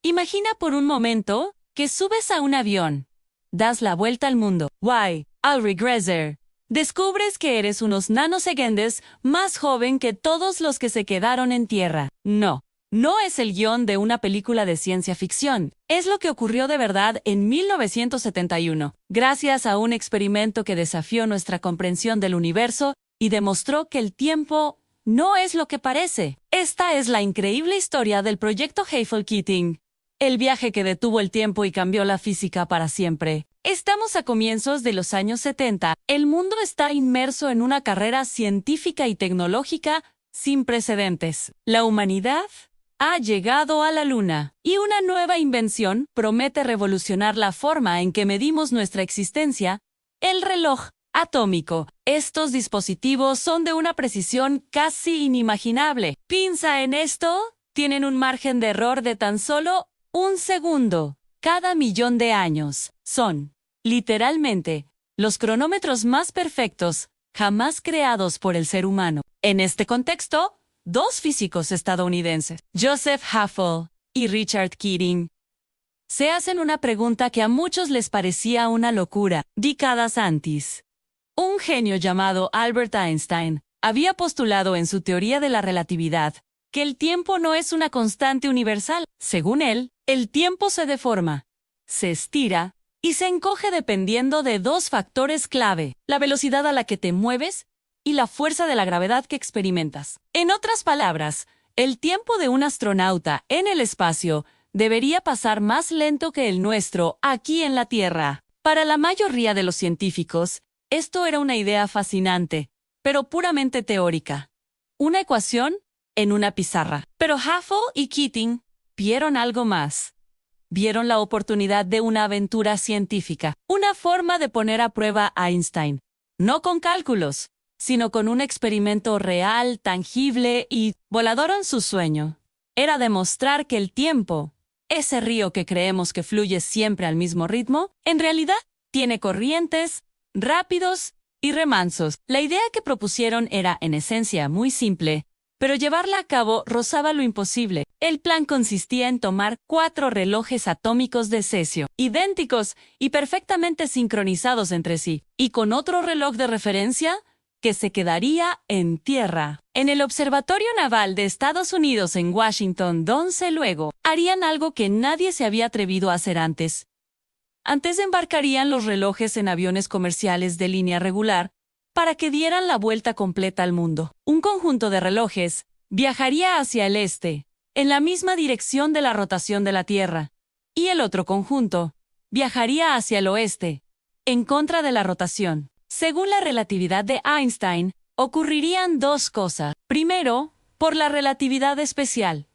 Imagina por un momento que subes a un avión, das la vuelta al mundo. Why, al regresar, descubres que eres unos nanosegundos más joven que todos los que se quedaron en tierra. No es el guión de una película de ciencia ficción. Es lo que ocurrió de verdad en 1971, gracias a un experimento que desafió nuestra comprensión del universo y demostró que el tiempo no es lo que parece. Esta es la increíble historia del proyecto Hafele-Keating, el viaje que detuvo el tiempo y cambió la física para siempre. Estamos a comienzos de los años 70. El mundo está inmerso en una carrera científica y tecnológica sin precedentes. La humanidad ha llegado a la Luna, y una nueva invención promete revolucionar la forma en que medimos nuestra existencia: el reloj atómico. Estos dispositivos son de una precisión casi inimaginable. Piensa en esto, tienen un margen de error de tan solo 1 segundo cada millón de años. Son, literalmente, los cronómetros más perfectos jamás creados por el ser humano. En este contexto, dos físicos estadounidenses, Joseph Hafele y Richard Keating, se hacen una pregunta que a muchos les parecía una locura décadas antes. Un genio llamado Albert Einstein había postulado en su teoría de la relatividad que el tiempo no es una constante universal. Según él, el tiempo se deforma, se estira y se encoge dependiendo de dos factores clave: la velocidad a la que te mueves y la fuerza de la gravedad que experimentas. En otras palabras, el tiempo de un astronauta en el espacio debería pasar más lento que el nuestro aquí en la Tierra. Para la mayoría de los científicos, esto era una idea fascinante, pero puramente teórica. Una ecuación en una pizarra. Pero Hafele y Keating vieron algo más. Vieron la oportunidad de una aventura científica, una forma de poner a prueba a Einstein, no con cálculos, sino con un experimento real, tangible, y volaron su sueño. Era demostrar que el tiempo, ese río que creemos que fluye siempre al mismo ritmo, en realidad tiene corrientes, rápidos y remansos. La idea que propusieron era, en esencia, muy simple, pero llevarla a cabo rozaba lo imposible. El plan consistía en tomar 4 relojes atómicos de cesio, idénticos y perfectamente sincronizados entre sí, y con otro reloj de referencia que se quedaría en tierra, en el Observatorio Naval de Estados Unidos en Washington, donde luego harían algo que nadie se había atrevido a hacer antes. Antes embarcarían los relojes en aviones comerciales de línea regular para que dieran la vuelta completa al mundo. Un conjunto de relojes viajaría hacia el este, en la misma dirección de la rotación de la Tierra, y el otro conjunto viajaría hacia el oeste, en contra de la rotación. Según la relatividad de Einstein, ocurrirían dos cosas. Primero, por la relatividad especial,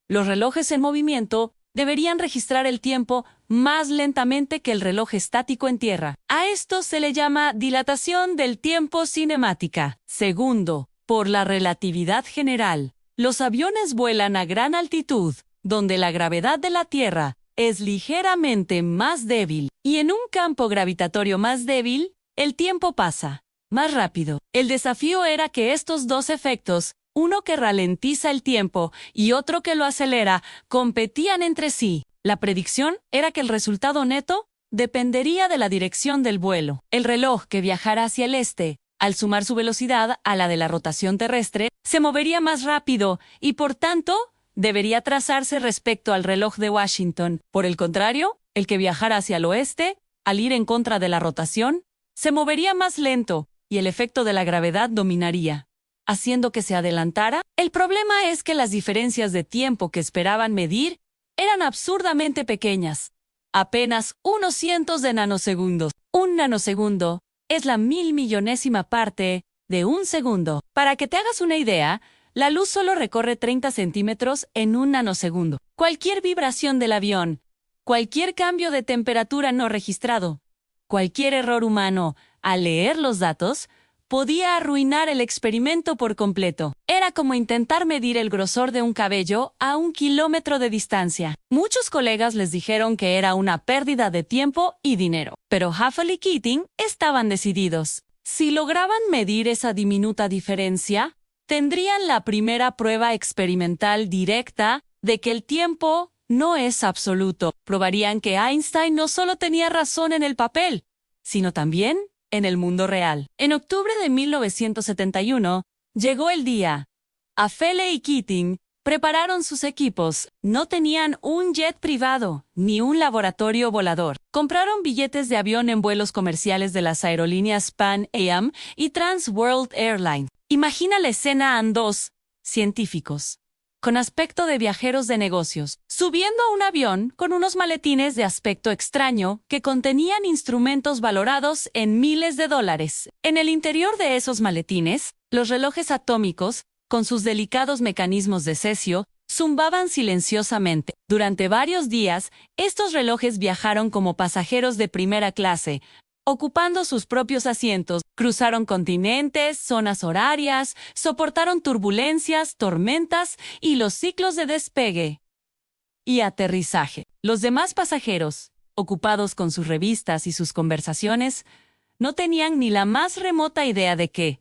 los relojes en movimiento deberían registrar el tiempo más lentamente que el reloj estático en tierra. A esto se le llama dilatación del tiempo cinemática. Segundo, por la relatividad general, los aviones vuelan a gran altitud, donde la gravedad de la Tierra es ligeramente más débil, y en un campo gravitatorio más débil, el tiempo pasa más rápido. El desafío era que estos dos efectos, uno que ralentiza el tiempo y otro que lo acelera, competían entre sí. La predicción era que el resultado neto dependería de la dirección del vuelo. El reloj que viajara hacia el este, al sumar su velocidad a la de la rotación terrestre, se movería más rápido y, por tanto, debería trazarse respecto al reloj de Washington. Por el contrario, el que viajara hacia el oeste, al ir en contra de la rotación, se movería más lento y el efecto de la gravedad dominaría, haciendo que se adelantara. El problema es que las diferencias de tiempo que esperaban medir eran absurdamente pequeñas, apenas unos cientos de nanosegundos. Un nanosegundo es la 1000.000.000ª parte de un segundo. Para que te hagas una idea, la luz solo recorre 30 centímetros en un nanosegundo. Cualquier vibración del avión, cualquier cambio de temperatura no registrado, cualquier error humano al leer los datos, podía arruinar el experimento por completo. Era como intentar medir el grosor de un cabello a 1 kilómetro de distancia. Muchos colegas les dijeron que era una pérdida de tiempo y dinero, pero Hafele y Keating estaban decididos. Si lograban medir esa diminuta diferencia, tendrían la primera prueba experimental directa de que el tiempo no es absoluto. Probarían que Einstein no solo tenía razón en el papel, sino también en el mundo real. En octubre de 1971, llegó el día. Afele y Keating prepararon sus equipos. No tenían un jet privado, ni un laboratorio volador. Compraron billetes de avión en vuelos comerciales de las aerolíneas Pan Am y Trans World Airlines. Imagina la escena a dos científicos, con aspecto de viajeros de negocios, subiendo a un avión con unos maletines de aspecto extraño que contenían instrumentos valorados en miles de dólares. En el interior de esos maletines, los relojes atómicos, con sus delicados mecanismos de cesio, zumbaban silenciosamente. Durante varios días, estos relojes viajaron como pasajeros de primera clase, ocupando sus propios asientos, cruzaron continentes, zonas horarias, soportaron turbulencias, tormentas y los ciclos de despegue y aterrizaje. Los demás pasajeros, ocupados con sus revistas y sus conversaciones, no tenían ni la más remota idea de que,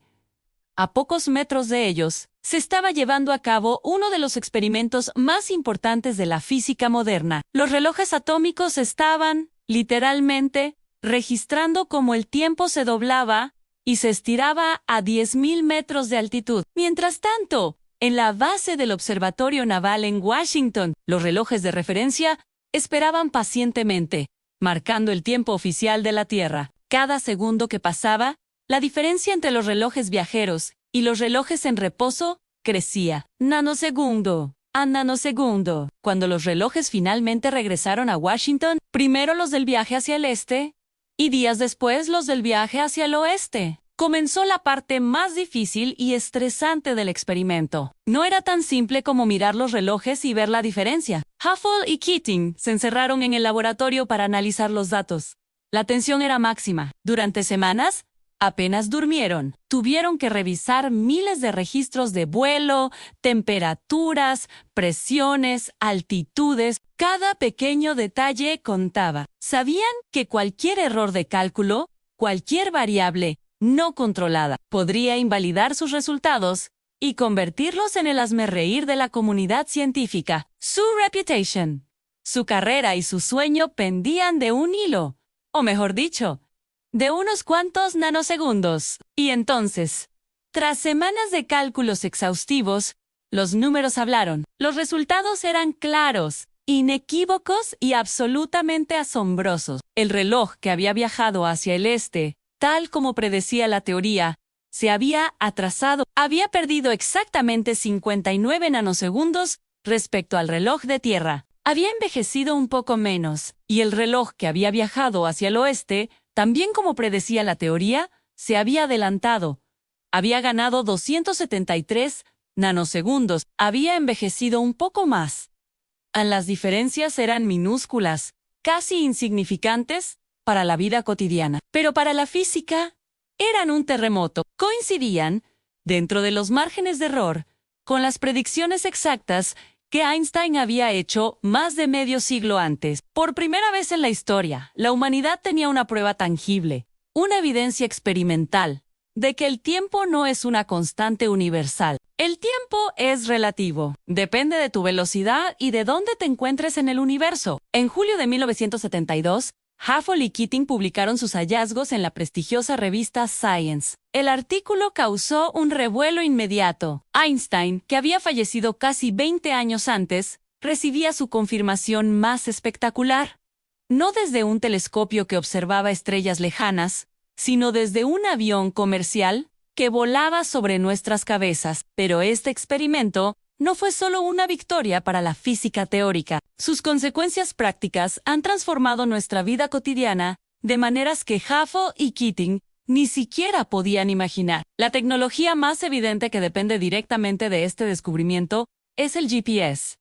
a pocos metros de ellos, se estaba llevando a cabo uno de los experimentos más importantes de la física moderna. Los relojes atómicos estaban, literalmente, registrando cómo el tiempo se doblaba y se estiraba a 10.000 metros de altitud. Mientras tanto, en la base del Observatorio Naval en Washington, los relojes de referencia esperaban pacientemente, marcando el tiempo oficial de la Tierra. Cada segundo que pasaba, la diferencia entre los relojes viajeros y los relojes en reposo crecía, nanosegundo a nanosegundo. Cuando los relojes finalmente regresaron a Washington, primero los del viaje hacia el este, y días después los del viaje hacia el oeste. Comenzó la parte más difícil y estresante del experimento. No era tan simple como mirar los relojes y ver la diferencia. Huffle y Keating se encerraron en el laboratorio para analizar los datos. La tensión era máxima. Durante semanas, apenas durmieron. Tuvieron que revisar miles de registros de vuelo, temperaturas, presiones, altitudes. Cada pequeño detalle contaba. Sabían que cualquier error de cálculo, cualquier variable no controlada, podría invalidar sus resultados y convertirlos en el hazmerreír de la comunidad científica. Su reputation, su carrera y su sueño pendían de un hilo, o mejor dicho, de unos cuantos nanosegundos. Y entonces, tras semanas de cálculos exhaustivos, los números hablaron. Los resultados eran claros, inequívocos y absolutamente asombrosos. El reloj que había viajado hacia el este, tal como predecía la teoría, se había atrasado. Había perdido exactamente 59 nanosegundos respecto al reloj de tierra. Había envejecido un poco menos, y el reloj que había viajado hacia el oeste, también como predecía la teoría, se había adelantado. Había ganado 273 nanosegundos. Había envejecido un poco más. Las diferencias eran minúsculas, casi insignificantes para la vida cotidiana. Pero para la física, eran un terremoto. Coincidían, dentro de los márgenes de error, con las predicciones exactas que Einstein había hecho más de medio siglo antes. Por primera vez en la historia, la humanidad tenía una prueba tangible, una evidencia experimental, de que el tiempo no es una constante universal. El tiempo es relativo. Depende de tu velocidad y de dónde te encuentres en el universo. En julio de 1972, Huffle y Keating publicaron sus hallazgos en la prestigiosa revista Science. El artículo causó un revuelo inmediato. Einstein, que había fallecido casi 20 años antes, recibía su confirmación más espectacular. No desde un telescopio que observaba estrellas lejanas, sino desde un avión comercial que volaba sobre nuestras cabezas. Pero este experimento no fue solo una victoria para la física teórica. Sus consecuencias prácticas han transformado nuestra vida cotidiana de maneras que Huffle y Keating ni siquiera podían imaginar. La tecnología más evidente que depende directamente de este descubrimiento es el GPS.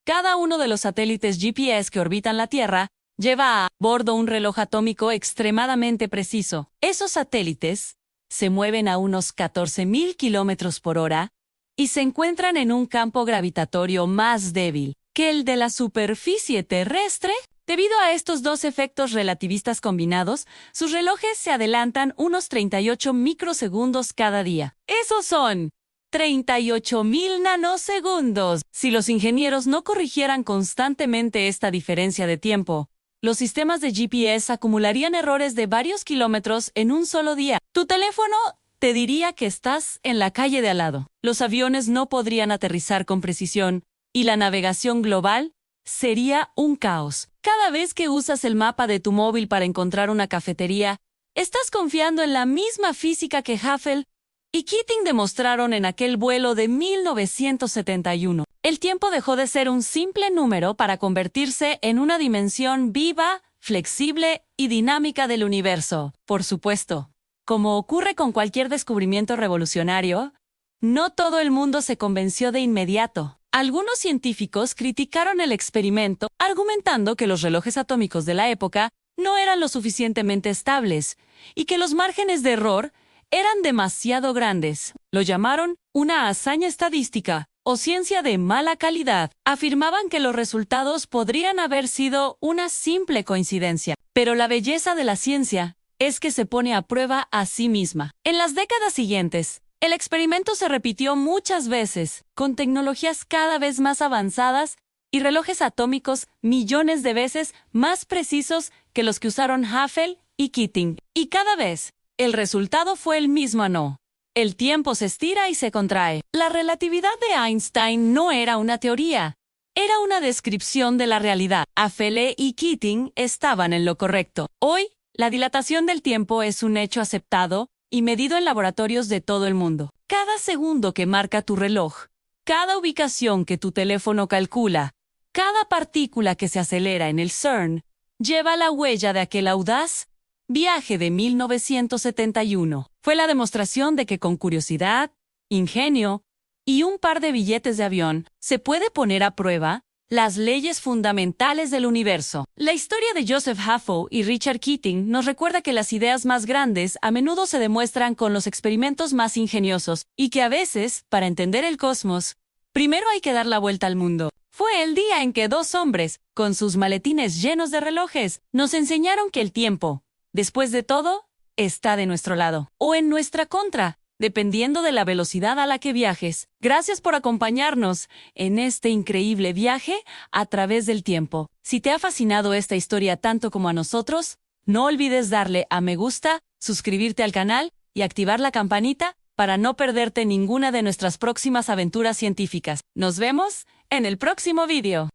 Cada uno de los satélites GPS que orbitan la Tierra lleva a bordo un reloj atómico extremadamente preciso. Esos satélites se mueven a unos 14.000 kilómetros por hora y se encuentran en un campo gravitatorio más débil que el de la superficie terrestre. Debido a estos dos efectos relativistas combinados, sus relojes se adelantan unos 38 microsegundos cada día. Esos son 38.000 nanosegundos. Si los ingenieros no corrigieran constantemente esta diferencia de tiempo, los sistemas de GPS acumularían errores de varios kilómetros en un solo día. Tu teléfono te diría que estás en la calle de al lado. Los aviones no podrían aterrizar con precisión y la navegación global sería un caos. Cada vez que usas el mapa de tu móvil para encontrar una cafetería, estás confiando en la misma física que Hubble y Keating demostraron en aquel vuelo de 1971. El tiempo dejó de ser un simple número para convertirse en una dimensión viva, flexible y dinámica del universo. Por supuesto, como ocurre con cualquier descubrimiento revolucionario, no todo el mundo se convenció de inmediato. Algunos científicos criticaron el experimento, argumentando que los relojes atómicos de la época no eran lo suficientemente estables y que los márgenes de error eran demasiado grandes. Lo llamaron una hazaña estadística o ciencia de mala calidad. Afirmaban que los resultados podrían haber sido una simple coincidencia. Pero la belleza de la ciencia es que se pone a prueba a sí misma. En las décadas siguientes, el experimento se repitió muchas veces, con tecnologías cada vez más avanzadas y relojes atómicos millones de veces más precisos que los que usaron Hubble y Keating. Y cada vez, el resultado fue el mismo no. El tiempo se estira y se contrae. La relatividad de Einstein no era una teoría, era una descripción de la realidad. Hubble y Keating estaban en lo correcto. Hoy, la dilatación del tiempo es un hecho aceptado y medido en laboratorios de todo el mundo. Cada segundo que marca tu reloj, cada ubicación que tu teléfono calcula, cada partícula que se acelera en el CERN, lleva la huella de aquel audaz viaje de 1971. Fue la demostración de que con curiosidad, ingenio y un par de billetes de avión se puede poner a prueba las leyes fundamentales del universo. La historia de Joseph Hubble y Richard Keating nos recuerda que las ideas más grandes a menudo se demuestran con los experimentos más ingeniosos y que a veces, para entender el cosmos, primero hay que dar la vuelta al mundo. Fue el día en que dos hombres, con sus maletines llenos de relojes, nos enseñaron que el tiempo, después de todo, está de nuestro lado o en nuestra contra, dependiendo de la velocidad a la que viajes. Gracias por acompañarnos en este increíble viaje a través del tiempo. Si te ha fascinado esta historia tanto como a nosotros, no olvides darle a me gusta, suscribirte al canal y activar la campanita para no perderte ninguna de nuestras próximas aventuras científicas. Nos vemos en el próximo video.